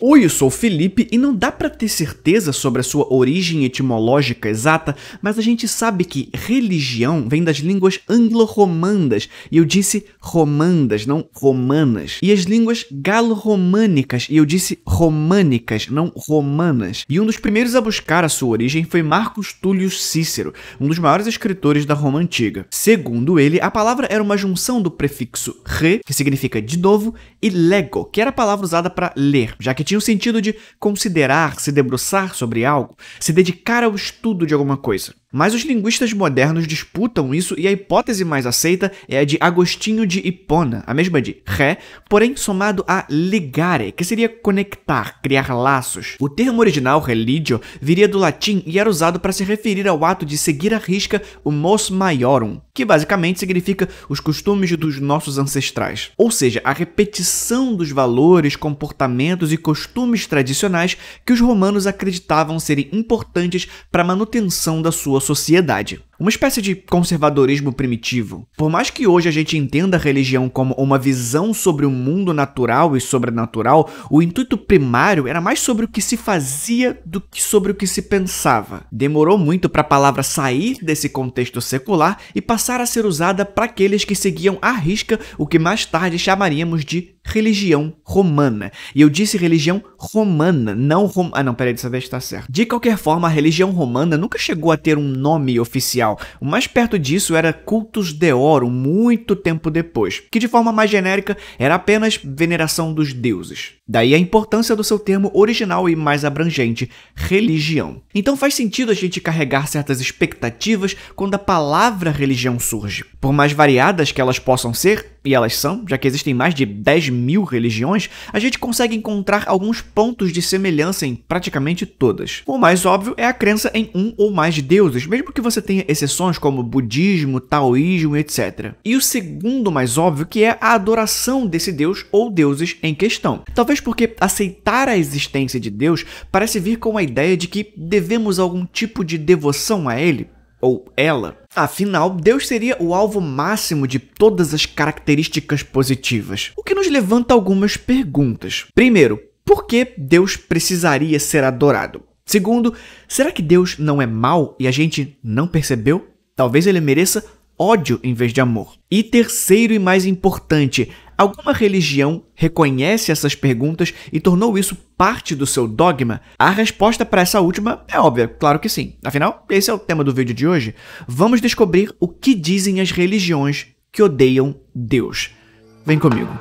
Oi, eu sou o Felipe e não dá pra ter certeza sobre a sua origem etimológica exata, mas a gente sabe que religião vem das línguas anglo-romandas, e eu disse romandas, não romanas, e as línguas galo-românicas, e eu disse românicas, não romanas. E um dos primeiros a buscar a sua origem foi Marcus Tullius Cícero, um dos maiores escritores da Roma Antiga. Segundo ele, a palavra era uma junção do prefixo re, que significa de novo, e lego, que era a palavra usada para ler, já que tinha o sentido de considerar, se debruçar sobre algo, se dedicar ao estudo de alguma coisa. Mas os linguistas modernos disputam isso e a hipótese mais aceita é a de Agostinho de Hipona, a mesma de ré, porém somado a ligare, que seria conectar, criar laços. O termo original religio viria do latim e era usado para se referir ao ato de seguir à risca o mos maiorum, que basicamente significa os costumes dos nossos ancestrais. Ou seja, a repetição dos valores, comportamentos e costumes tradicionais que os romanos acreditavam serem importantes para a manutenção da sua sociedade. Uma espécie de conservadorismo primitivo. Por mais que hoje a gente entenda a religião como uma visão sobre o mundo natural e sobrenatural, o intuito primário era mais sobre o que se fazia do que sobre o que se pensava. Demorou muito para a palavra sair desse contexto secular e passar a ser usada para aqueles que seguiam à risca o que mais tarde chamaríamos de religião romana. E eu disse religião romana, não peraí, dessa vez está certo. De qualquer forma, a religião romana nunca chegou a ter um nome oficial. O mais perto disso era cultus deorum, muito tempo depois, que de forma mais genérica era apenas veneração dos deuses. Daí a importância do seu termo original e mais abrangente, religião. Então faz sentido a gente carregar certas expectativas quando a palavra religião surge. Por mais variadas que elas possam ser, e elas são, já que existem mais de 10.000 religiões, a gente consegue encontrar alguns pontos de semelhança em praticamente todas. O mais óbvio é a crença em um ou mais deuses, mesmo que você tenha exceções como budismo, taoísmo, etc. E o segundo mais óbvio que é a adoração desse deus ou deuses em questão. Talvez porque aceitar a existência de Deus parece vir com a ideia de que devemos algum tipo de devoção a ele ou ela. Afinal, Deus seria o alvo máximo de todas as características positivas, o que nos levanta algumas perguntas. Primeiro, por que Deus precisaria ser adorado? Segundo, será que Deus não é mau e a gente não percebeu? Talvez ele mereça ódio em vez de amor. E terceiro e mais importante, alguma religião reconhece essas perguntas e tornou isso parte do seu dogma? A resposta para essa última é óbvia, claro que sim. Afinal, esse é o tema do vídeo de hoje. Vamos descobrir o que dizem as religiões que odeiam Deus. Vem comigo.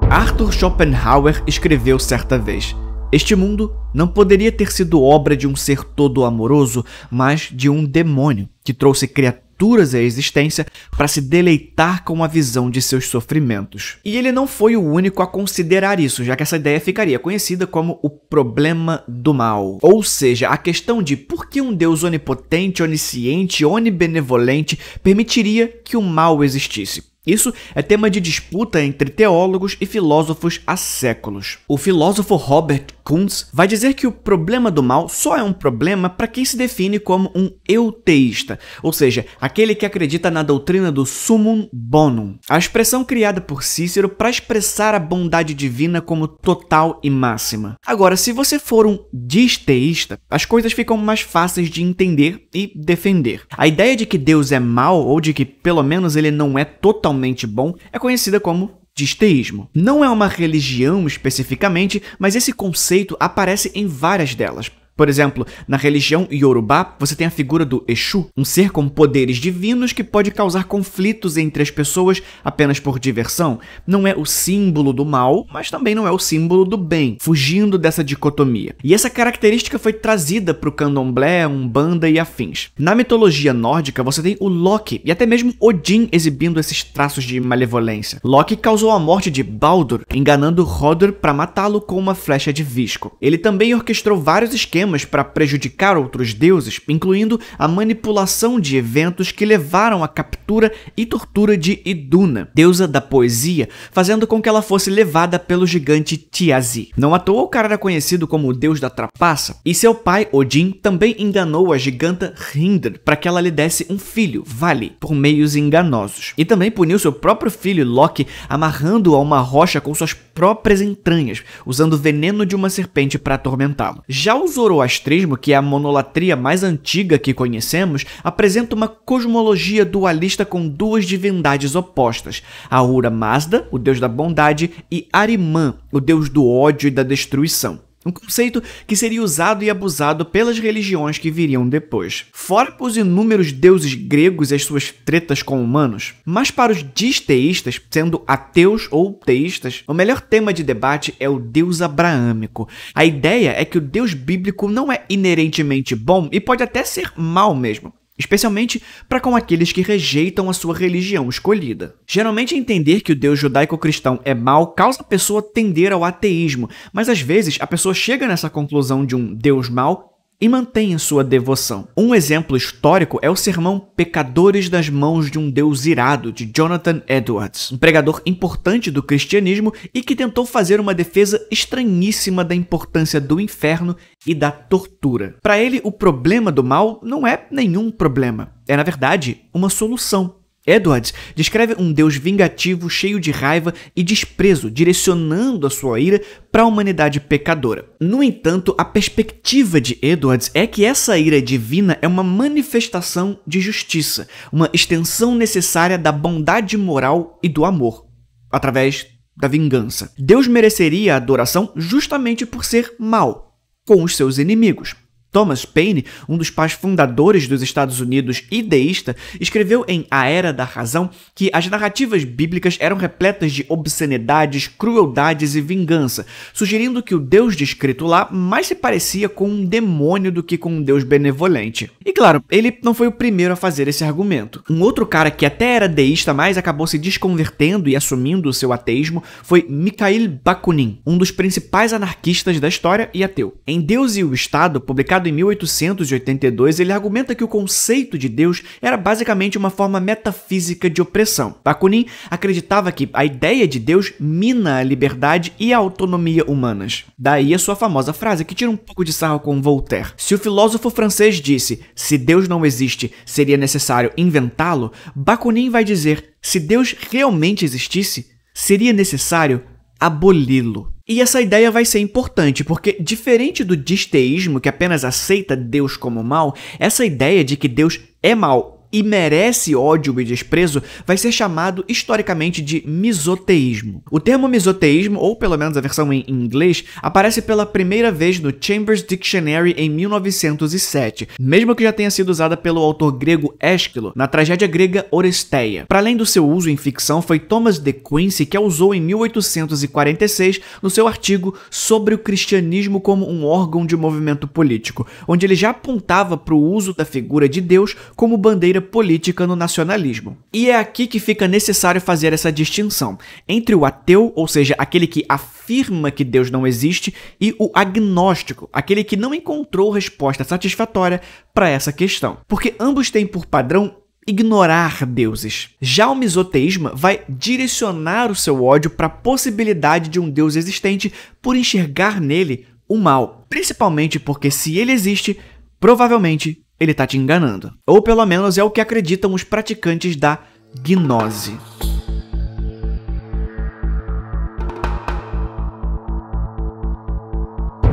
Arthur Schopenhauer escreveu certa vez: este mundo não poderia ter sido obra de um ser todo amoroso, mas de um demônio que trouxe criaturas à existência para se deleitar com a visão de seus sofrimentos. E ele não foi o único a considerar isso, já que essa ideia ficaria conhecida como o problema do mal. Ou seja, a questão de por que um Deus onipotente, onisciente, onibenevolente permitiria que o mal existisse. Isso é tema de disputa entre teólogos e filósofos há séculos. O filósofo Robert Kuntz vai dizer que o problema do mal só é um problema para quem se define como um euteísta, ou seja, aquele que acredita na doutrina do summum bonum, a expressão criada por Cícero para expressar a bondade divina como total e máxima. Agora, se você for um disteísta, as coisas ficam mais fáceis de entender e defender. A ideia de que Deus é mau ou de que pelo menos ele não é totalmente bom é conhecida como disteísmo. Não é uma religião especificamente, mas esse conceito aparece em várias delas. Por exemplo, na religião Yorubá, você tem a figura do Exu, um ser com poderes divinos que pode causar conflitos entre as pessoas apenas por diversão. Não é o símbolo do mal, mas também não é o símbolo do bem, fugindo dessa dicotomia. E essa característica foi trazida para o candomblé, umbanda e afins. Na mitologia nórdica, você tem o Loki e até mesmo Odin exibindo esses traços de malevolência. Loki causou a morte de Baldur, enganando Hodur para matá-lo com uma flecha de visco. Ele também orquestrou vários esquemas estratagemas para prejudicar outros deuses, incluindo a manipulação de eventos que levaram à captura e tortura de Iduna, deusa da poesia, fazendo com que ela fosse levada pelo gigante Thiazi. Não à toa o cara era conhecido como o deus da trapaça, e seu pai, Odin, também enganou a giganta Hrindr para que ela lhe desse um filho, Vali, por meios enganosos. E também puniu seu próprio filho, Loki, amarrando-o a uma rocha com suas próprias entranhas, usando o veneno de uma serpente para atormentá-lo. Já o zoroastrismo, que é a monolatria mais antiga que conhecemos, apresenta uma cosmologia dualista com duas divindades opostas, Ahura Mazda, o deus da bondade, e Ahriman, o deus do ódio e da destruição. Um conceito que seria usado e abusado pelas religiões que viriam depois. Fora os inúmeros deuses gregos e as suas tretas com humanos. Mas para os disteístas, sendo ateus ou teístas, o melhor tema de debate é o deus abraâmico. A ideia é que o deus bíblico não é inerentemente bom e pode até ser mau mesmo, especialmente para com aqueles que rejeitam a sua religião escolhida. Geralmente entender que o Deus judaico-cristão é mau causa a pessoa tender ao ateísmo, mas às vezes a pessoa chega nessa conclusão de um Deus mau e mantém a sua devoção. Um exemplo histórico é o sermão Pecadores das Mãos de um Deus Irado, de Jonathan Edwards, um pregador importante do cristianismo e que tentou fazer uma defesa estranhíssima da importância do inferno e da tortura. Para ele, o problema do mal não é nenhum problema, é na verdade uma solução. Edwards descreve um Deus vingativo, cheio de raiva e desprezo, direcionando a sua ira para a humanidade pecadora. No entanto, a perspectiva de Edwards é que essa ira divina é uma manifestação de justiça, uma extensão necessária da bondade moral e do amor, através da vingança. Deus mereceria a adoração justamente por ser mau com os seus inimigos. Thomas Paine, um dos pais fundadores dos Estados Unidos e deísta, escreveu em A Era da Razão que as narrativas bíblicas eram repletas de obscenidades, crueldades e vingança, sugerindo que o Deus descrito lá mais se parecia com um demônio do que com um Deus benevolente. E claro, ele não foi o primeiro a fazer esse argumento. Um outro cara que até era deísta, mas acabou se desconvertendo e assumindo o seu ateísmo foi Mikhail Bakunin, um dos principais anarquistas da história e ateu. Em Deus e o Estado, publicado em 1882, ele argumenta que o conceito de Deus era basicamente uma forma metafísica de opressão. Bakunin acreditava que a ideia de Deus mina a liberdade e a autonomia humanas. Daí a sua famosa frase, que tira um pouco de sarro com Voltaire. Se o filósofo francês disse, se Deus não existe, seria necessário inventá-lo, Bakunin vai dizer, se Deus realmente existisse, seria necessário aboli-lo. E essa ideia vai ser importante, porque diferente do disteísmo, que apenas aceita Deus como mal, essa ideia de que Deus é mal e merece ódio e desprezo vai ser chamado historicamente de misoteísmo. O termo misoteísmo, ou pelo menos a versão em inglês, aparece pela primeira vez no Chambers Dictionary em 1907, mesmo que já tenha sido usada pelo autor grego Ésquilo na tragédia grega Oresteia. Para além do seu uso em ficção, foi Thomas de Quincey que a usou em 1846 no seu artigo sobre o cristianismo como um órgão de movimento político, onde ele já apontava para o uso da figura de Deus como bandeira política no nacionalismo. E é aqui que fica necessário fazer essa distinção entre o ateu, ou seja, aquele que afirma que Deus não existe, e o agnóstico, aquele que não encontrou resposta satisfatória para essa questão. Porque ambos têm por padrão ignorar deuses. Já o misoteísmo vai direcionar o seu ódio para a possibilidade de um Deus existente por enxergar nele o mal, principalmente porque se ele existe, provavelmente ele está te enganando. Ou pelo menos é o que acreditam os praticantes da gnose.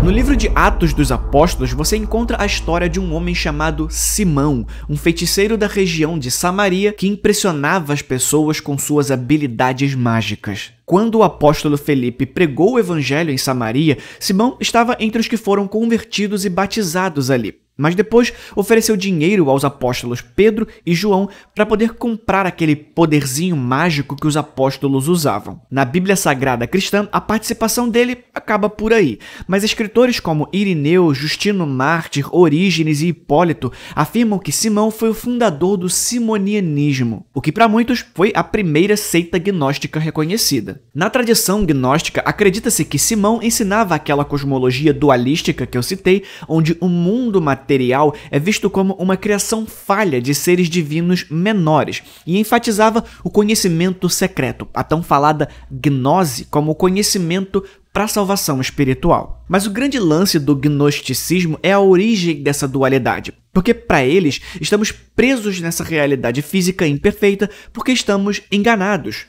No livro de Atos dos Apóstolos, você encontra a história de um homem chamado Simão, um feiticeiro da região de Samaria que impressionava as pessoas com suas habilidades mágicas. Quando o apóstolo Felipe pregou o evangelho em Samaria, Simão estava entre os que foram convertidos e batizados ali. mas depois ofereceu dinheiro aos apóstolos Pedro e João para poder comprar aquele poderzinho mágico que os apóstolos usavam. Na Bíblia Sagrada cristã, a participação dele acaba por aí, mas escritores como Irineu, Justino Mártir, Orígenes e Hipólito afirmam que Simão foi o fundador do simonianismo, o que para muitos foi a primeira seita gnóstica reconhecida. Na tradição gnóstica, acredita-se que Simão ensinava aquela cosmologia dualística que eu citei, onde o mundo material é visto como uma criação falha de seres divinos menores, e enfatizava o conhecimento secreto, a tão falada gnose como conhecimento para a salvação espiritual. Mas o grande lance do gnosticismo é a origem dessa dualidade, porque para eles estamos presos nessa realidade física imperfeita porque estamos enganados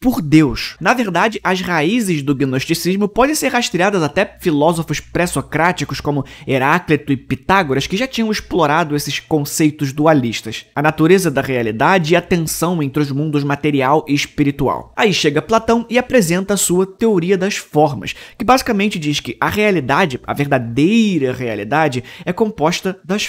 por Deus. Na verdade, as raízes do gnosticismo podem ser rastreadas até filósofos pré-socráticos como Heráclito e Pitágoras, que já tinham explorado esses conceitos dualistas, a natureza da realidade e a tensão entre os mundos material e espiritual. Aí chega Platão e apresenta a sua teoria das formas, que basicamente diz que a realidade, a verdadeira realidade, é composta das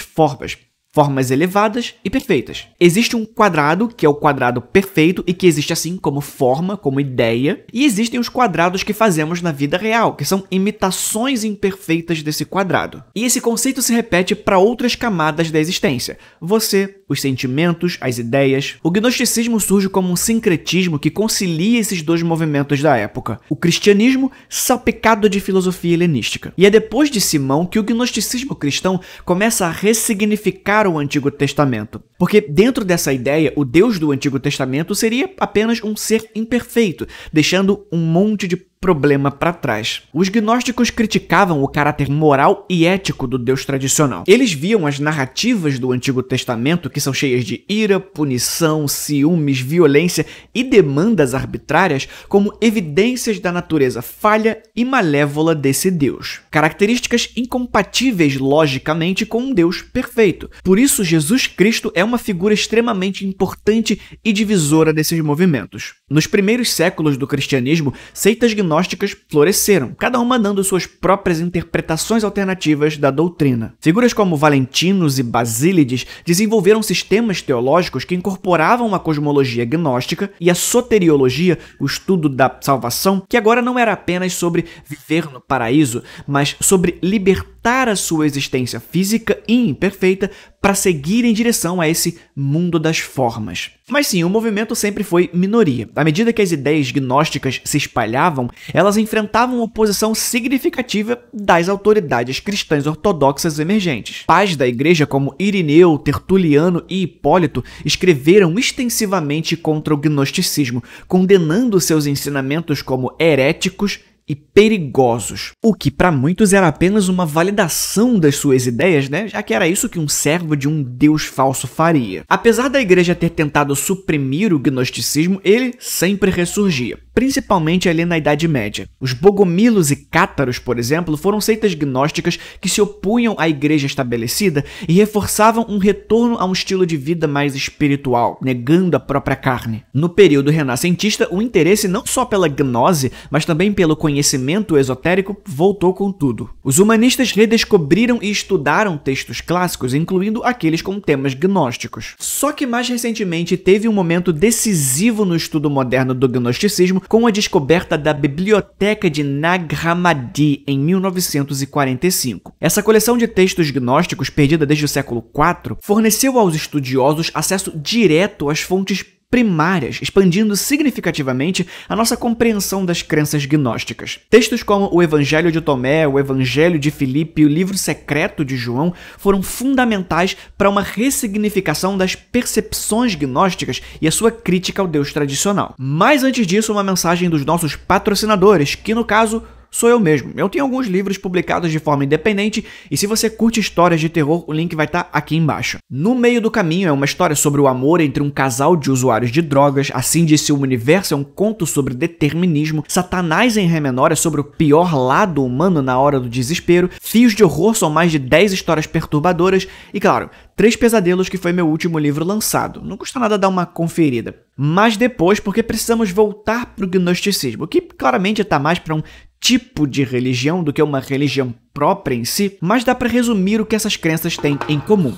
formas elevadas e perfeitas. Existe um quadrado, que é o quadrado perfeito e que existe assim como forma, como ideia, e existem os quadrados que fazemos na vida real, que são imitações imperfeitas desse quadrado. E esse conceito se repete para outras camadas da existência. Você, os sentimentos, as ideias. O gnosticismo surge como um sincretismo que concilia esses dois movimentos da época. O cristianismo salpicado de filosofia helenística. E é depois de Simão que o gnosticismo cristão começa a ressignificar o Antigo Testamento. Porque dentro dessa ideia, o Deus do Antigo Testamento seria apenas um ser imperfeito, deixando um monte de problema para trás. Os gnósticos criticavam o caráter moral e ético do Deus tradicional. Eles viam as narrativas do Antigo Testamento, que são cheias de ira, punição, ciúmes, violência e demandas arbitrárias, como evidências da natureza falha e malévola desse Deus. Características incompatíveis logicamente com um Deus perfeito. Por isso, Jesus Cristo é uma figura extremamente importante e divisora desses movimentos. Nos primeiros séculos do cristianismo, seitas gnósticas floresceram, cada uma dando suas próprias interpretações alternativas da doutrina. Figuras como Valentinos e Basílides desenvolveram sistemas teológicos que incorporavam a cosmologia gnóstica e a soteriologia, o estudo da salvação, que agora não era apenas sobre viver no paraíso, mas sobre libertar a sua existência física e imperfeita para seguir em direção a esse mundo das formas. Mas sim, o movimento sempre foi minoria. À medida que as ideias gnósticas se espalhavam, elas enfrentavam oposição significativa das autoridades cristãs ortodoxas emergentes. Pais da igreja como Irineu, Tertuliano e Hipólito escreveram extensivamente contra o gnosticismo, condenando seus ensinamentos como heréticos e perigosos, o que para muitos era apenas uma validação das suas ideias, né? Já que era isso que um servo de um deus falso faria. Apesar da igreja ter tentado suprimir o gnosticismo, ele sempre ressurgia, principalmente ali na Idade Média. Os bogomilos e cátaros, por exemplo, foram seitas gnósticas que se opunham à igreja estabelecida e reforçavam um retorno a um estilo de vida mais espiritual, negando a própria carne. No período renascentista, o interesse não só pela gnose, mas também pelo conhecimento esotérico voltou com tudo. Os humanistas redescobriram e estudaram textos clássicos, incluindo aqueles com temas gnósticos. Só que mais recentemente teve um momento decisivo no estudo moderno do gnosticismo com a descoberta da Biblioteca de Nag Hammadi em 1945. Essa coleção de textos gnósticos, perdida desde o século IV, forneceu aos estudiosos acesso direto às fontes primárias, expandindo significativamente a nossa compreensão das crenças gnósticas. Textos como o Evangelho de Tomé, o Evangelho de Filipe e o Livro Secreto de João foram fundamentais para uma ressignificação das percepções gnósticas e a sua crítica ao Deus tradicional. Mas antes disso, uma mensagem dos nossos patrocinadores, que no caso sou eu mesmo. Eu tenho alguns livros publicados de forma independente e se você curte histórias de terror, o link vai estar aqui embaixo. No Meio do Caminho é uma história sobre o amor entre um casal de usuários de drogas, Assim Disse o Universo é um conto sobre determinismo, Satanás em Ré menor é sobre o pior lado humano na hora do desespero, Fios de Horror são mais de 10 histórias perturbadoras e, claro, 3 Pesadelos, que foi meu último livro lançado. Não custa nada dar uma conferida. Mas depois, porque precisamos voltar para o gnosticismo, que claramente está mais para um tipo de religião do que uma religião própria em si, mas dá para resumir o que essas crenças têm em comum.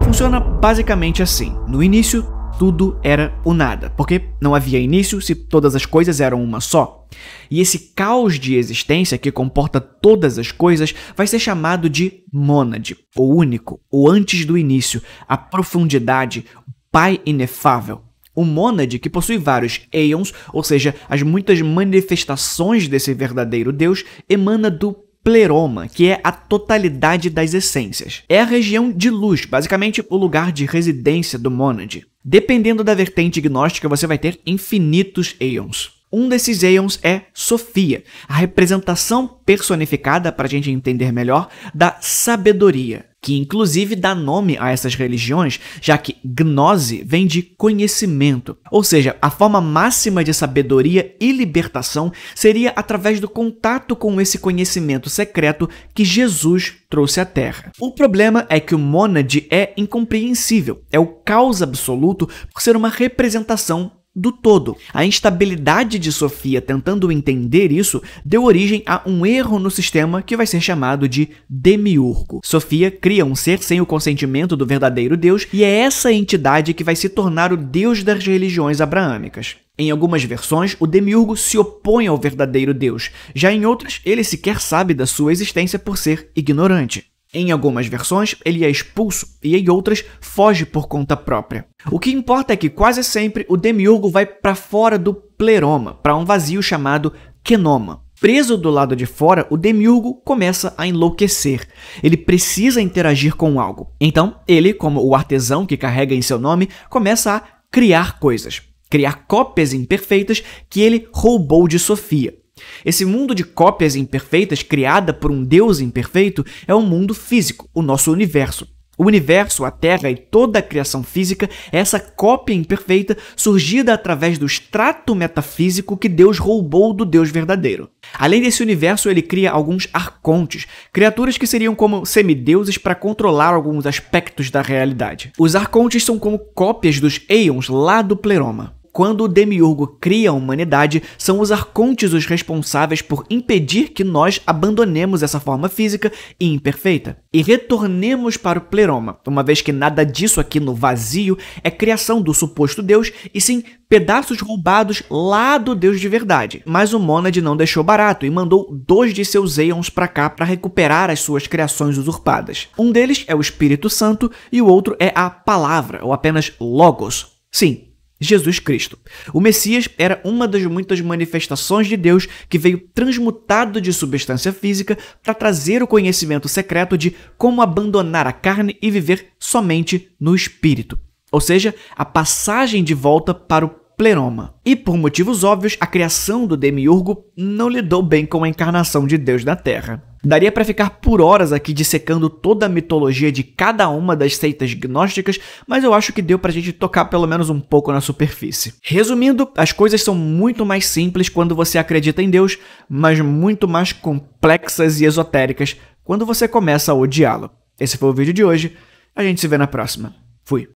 Funciona basicamente assim. No início, tudo era o nada, porque não havia início se todas as coisas eram uma só. E esse caos de existência que comporta todas as coisas vai ser chamado de mônade, o único, o antes do início, a profundidade, o pai inefável. O mônade, que possui vários éons, ou seja, as muitas manifestações desse verdadeiro Deus, emana do pleroma, que é a totalidade das essências. É a região de luz, basicamente o lugar de residência do mônade. Dependendo da vertente gnóstica, você vai ter infinitos éons. Um desses éons é Sofia, a representação personificada, para a gente entender melhor, da sabedoria, que inclusive dá nome a essas religiões, já que gnose vem de conhecimento. Ou seja, a forma máxima de sabedoria e libertação seria através do contato com esse conhecimento secreto que Jesus trouxe à Terra. O problema é que o mônade é incompreensível, é o caos absoluto por ser uma representação do todo. A instabilidade de Sofia tentando entender isso deu origem a um erro no sistema que vai ser chamado de demiurgo. Sofia cria um ser sem o consentimento do verdadeiro Deus e é essa entidade que vai se tornar o Deus das religiões abraâmicas. Em algumas versões, o demiurgo se opõe ao verdadeiro Deus, já em outras, ele sequer sabe da sua existência por ser ignorante. Em algumas versões, ele é expulso e em outras, foge por conta própria. O que importa é que quase sempre o demiurgo vai para fora do pleroma, para um vazio chamado kenoma. Preso do lado de fora, o demiurgo começa a enlouquecer. Ele precisa interagir com algo. Então, ele, como o artesão que carrega em seu nome, começa a criar coisas. Criar cópias imperfeitas que ele roubou de Sofia. Esse mundo de cópias imperfeitas criada por um Deus imperfeito é um mundo físico, o nosso universo. O universo, a Terra e toda a criação física é essa cópia imperfeita surgida através do extrato metafísico que Deus roubou do Deus verdadeiro. Além desse universo, ele cria alguns arcontes, criaturas que seriam como semideuses para controlar alguns aspectos da realidade. Os arcontes são como cópias dos éons lá do pleroma. Quando o demiurgo cria a humanidade, são os arcontes os responsáveis por impedir que nós abandonemos essa forma física e imperfeita e retornemos para o pleroma, uma vez que nada disso aqui no vazio é criação do suposto Deus, e sim pedaços roubados lá do Deus de verdade. Mas o mônade não deixou barato e mandou 2 de seus éons para cá para recuperar as suas criações usurpadas. Um deles é o Espírito Santo e o outro é a Palavra, ou apenas Logos. Sim, Jesus Cristo. O Messias era uma das muitas manifestações de Deus que veio transmutado de substância física para trazer o conhecimento secreto de como abandonar a carne e viver somente no Espírito. Ou seja, a passagem de volta para o pleroma. E por motivos óbvios, a criação do demiurgo não lidou bem com a encarnação de Deus na Terra. Daria para ficar por horas aqui dissecando toda a mitologia de cada uma das seitas gnósticas, mas eu acho que deu pra gente tocar pelo menos um pouco na superfície. Resumindo, as coisas são muito mais simples quando você acredita em Deus, mas muito mais complexas e esotéricas quando você começa a odiá-lo. Esse foi o vídeo de hoje, a gente se vê na próxima. Fui.